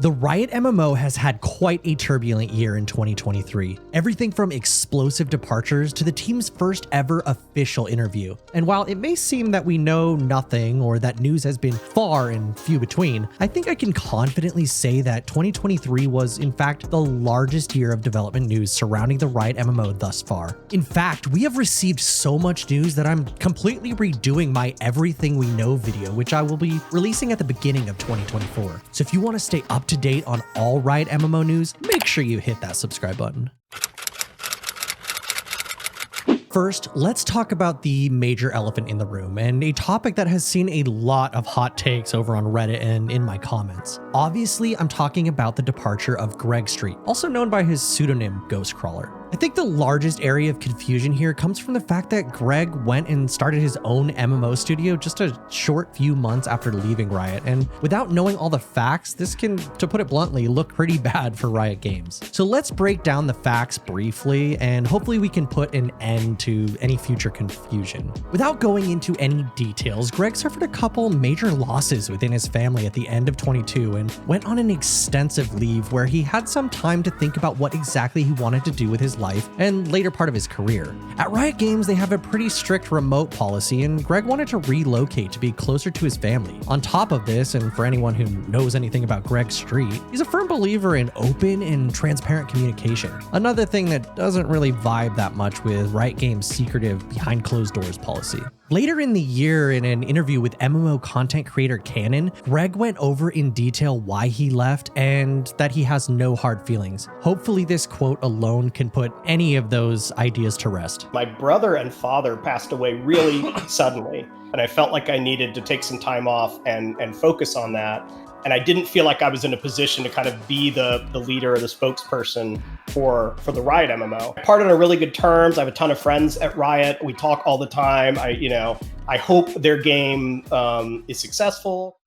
The Riot MMO has had quite a turbulent year in 2023. Everything from explosive departures to the team's first ever official interview. And while it may seem that we know nothing or that news has been far and few between, I think I can confidently say that 2023 was in fact the largest year of development news surrounding the Riot MMO thus far. In fact, we have received so much news that I'm completely redoing my Everything We Know video, which I will be releasing at the beginning of 2024. So if you want to stay up to date on all Riot MMO news, make sure you hit that subscribe button. First, let's talk about the major elephant in the room, and a topic that has seen a lot of hot takes over on Reddit and in my comments. Obviously, I'm talking about the departure of Greg Street, also known by his pseudonym Ghostcrawler. I think the largest area of confusion here comes from the fact that Greg went and started his own MMO studio just a short few months after leaving Riot, and without knowing all the facts, this can, to put it bluntly, look pretty bad for Riot Games. So let's break down the facts briefly, and hopefully we can put an end to any future confusion. Without going into any details, Greg suffered a couple major losses within his family at the end of 22 and went on an extensive leave where he had some time to think about what exactly he wanted to do with his life and later part of his career. At Riot Games, they have a pretty strict remote policy, and Greg wanted to relocate to be closer to his family. On top of this, and for anyone who knows anything about Greg Street, he's a firm believer in open and transparent communication. Another thing that doesn't really vibe that much with Riot Games' secretive behind closed doors policy. Later in the year, in an interview with MMO content creator Canon, Greg went over in detail why he left and that he has no hard feelings. Hopefully this quote alone can put any of those ideas to rest. My brother and father passed away really suddenly, and I felt like I needed to take some time off and focus on that. And I didn't feel like I was in a position to kind of be the leader or the spokesperson for the Riot MMO. I parted on really good terms. I have a ton of friends at Riot. We talk all the time. I hope their game is successful.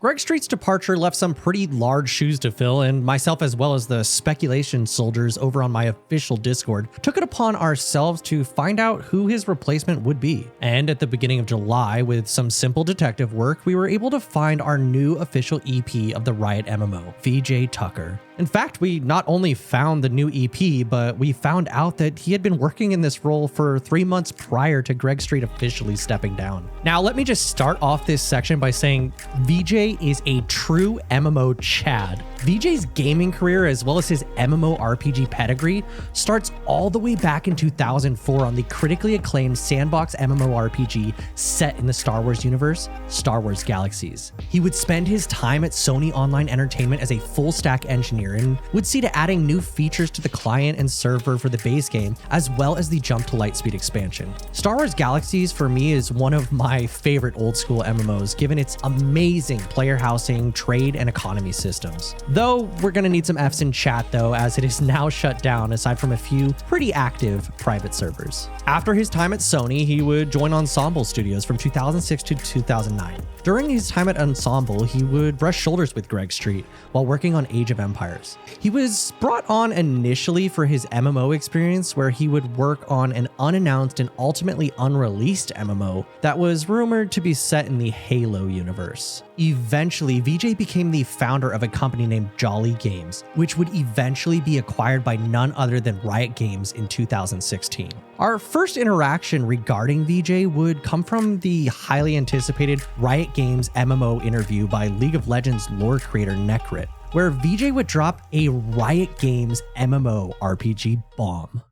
Greg Street's departure left some pretty large shoes to fill, and myself as well as the speculation soldiers over on my official Discord took it upon ourselves to find out who his replacement would be. And at the beginning of July, with some simple detective work, we were able to find our new official EP of the Riot MMO, VJ Tucker. In fact, we not only found the new EP, but we found out that he had been working in this role for 3 months prior to Greg Street officially stepping down. Now, let me just start off this section by saying VJ is a true MMO Chad. VJ's gaming career, as well as his MMORPG pedigree, starts all the way back in 2004 on the critically acclaimed sandbox MMORPG set in the Star Wars universe, Star Wars Galaxies. He would spend his time at Sony Online Entertainment as a full-stack engineer and would see to adding new features to the client and server for the base game, as well as the Jump to Lightspeed expansion. Star Wars Galaxies, for me, is one of my favorite old-school MMOs, given its amazing player housing, trade, and economy systems. Though we're gonna need some Fs in chat though, as it is now shut down aside from a few pretty active private servers. After his time at Sony, he would join Ensemble Studios from 2006 to 2009. During his time at Ensemble, he would brush shoulders with Greg Street while working on Age of Empires. He was brought on initially for his MMO experience, where he would work on an unannounced and ultimately unreleased MMO that was rumored to be set in the Halo universe. Eventually, VJ became the founder of a company named Jolly Games, which would eventually be acquired by none other than Riot Games in 2016. Our first interaction regarding VJ would come from the highly anticipated Riot Games MMO interview by League of Legends lore creator Necrit, where VJ would drop a Riot Games MMO RPG bomb.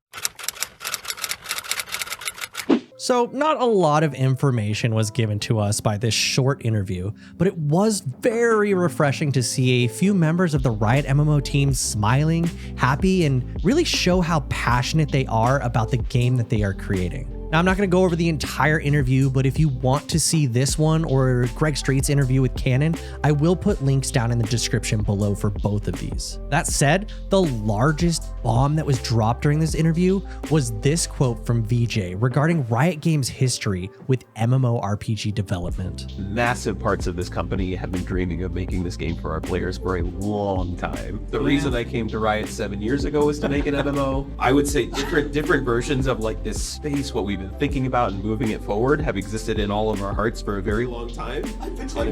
So not a lot of information was given to us by this short interview, but it was very refreshing to see a few members of the Riot MMO team smiling, happy, and really show how passionate they are about the game that they are creating. Now, I'm not going to go over the entire interview, but if you want to see this one or Greg Street's interview with Canon, I will put links down in the description below for both of these. That said, the largest bomb that was dropped during this interview was this quote from VJ regarding Riot Games' history with MMORPG development. Massive parts of this company have been dreaming of making this game for our players for a long time. The reason I came to Riot 7 years ago was to make an MMO. I would say different versions of like this space, what we've been been thinking about and moving it forward have existed in all of our hearts for a very long time. And I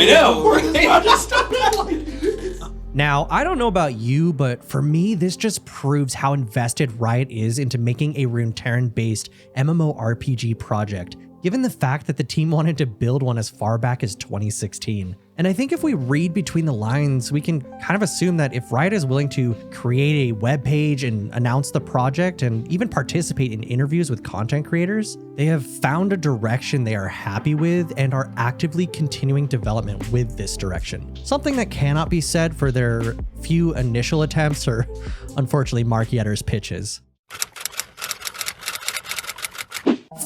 know. Now, I don't know about you, but for me, this just proves how invested Riot is into making a Runeterra-based MMORPG project, given the fact that the team wanted to build one as far back as 2016. And I think if we read between the lines, we can kind of assume that if Riot is willing to create a web page and announce the project and even participate in interviews with content creators, they have found a direction they are happy with and are actively continuing development with this direction. Something that cannot be said for their few initial attempts or, unfortunately, Mark Yetter's pitches.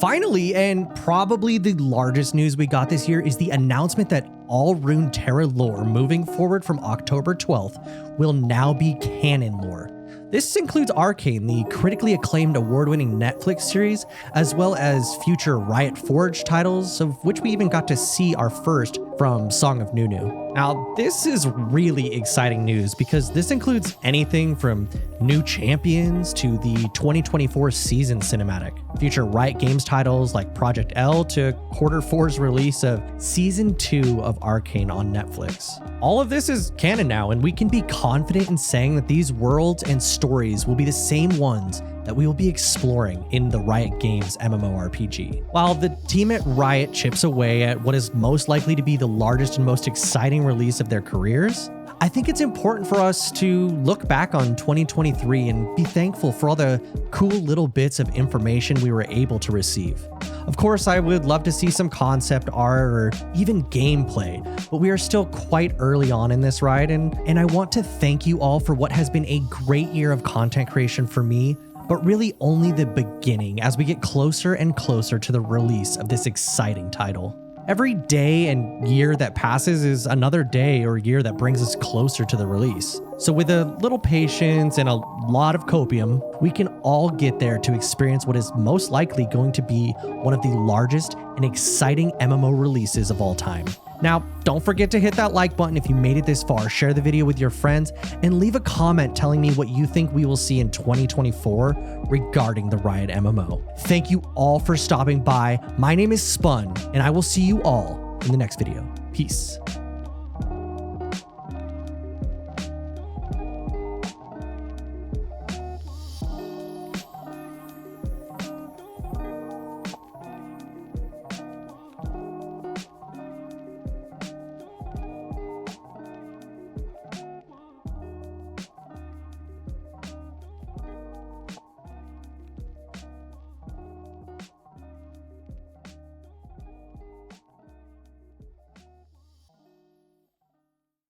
Finally, and probably the largest news we got this year, is the announcement that all Runeterra lore moving forward from October 12th will now be Canon Lore. This includes Arcane, the critically acclaimed award-winning Netflix series, as well as future Riot Forge titles, of which we even got to see our first from Song of Nunu. Now, this is really exciting news because this includes anything from new champions to the 2024 season cinematic, future Riot Games titles like Project L to Q4's release of Season 2 of Arcane on Netflix. All of this is canon now, and we can be confident in saying that these worlds and stories will be the same ones that we will be exploring in the Riot Games MMORPG. While the team at Riot chips away at what is most likely to be the largest and most exciting release of their careers, I think it's important for us to look back on 2023 and be thankful for all the cool little bits of information we were able to receive. Of course, I would love to see some concept art or even gameplay, but we are still quite early on in this ride, and I want to thank you all for what has been a great year of content creation for me, but really only the beginning as we get closer and closer to the release of this exciting title. Every day and year that passes is another day or year that brings us closer to the release. So with a little patience and a lot of copium, we can all get there to experience what is most likely going to be one of the largest and exciting MMO releases of all time. Now, don't forget to hit that like button if you made it this far, share the video with your friends, and leave a comment telling me what you think we will see in 2024 regarding the Riot MMO. Thank you all for stopping by. My name is Spun, and I will see you all in the next video. Peace.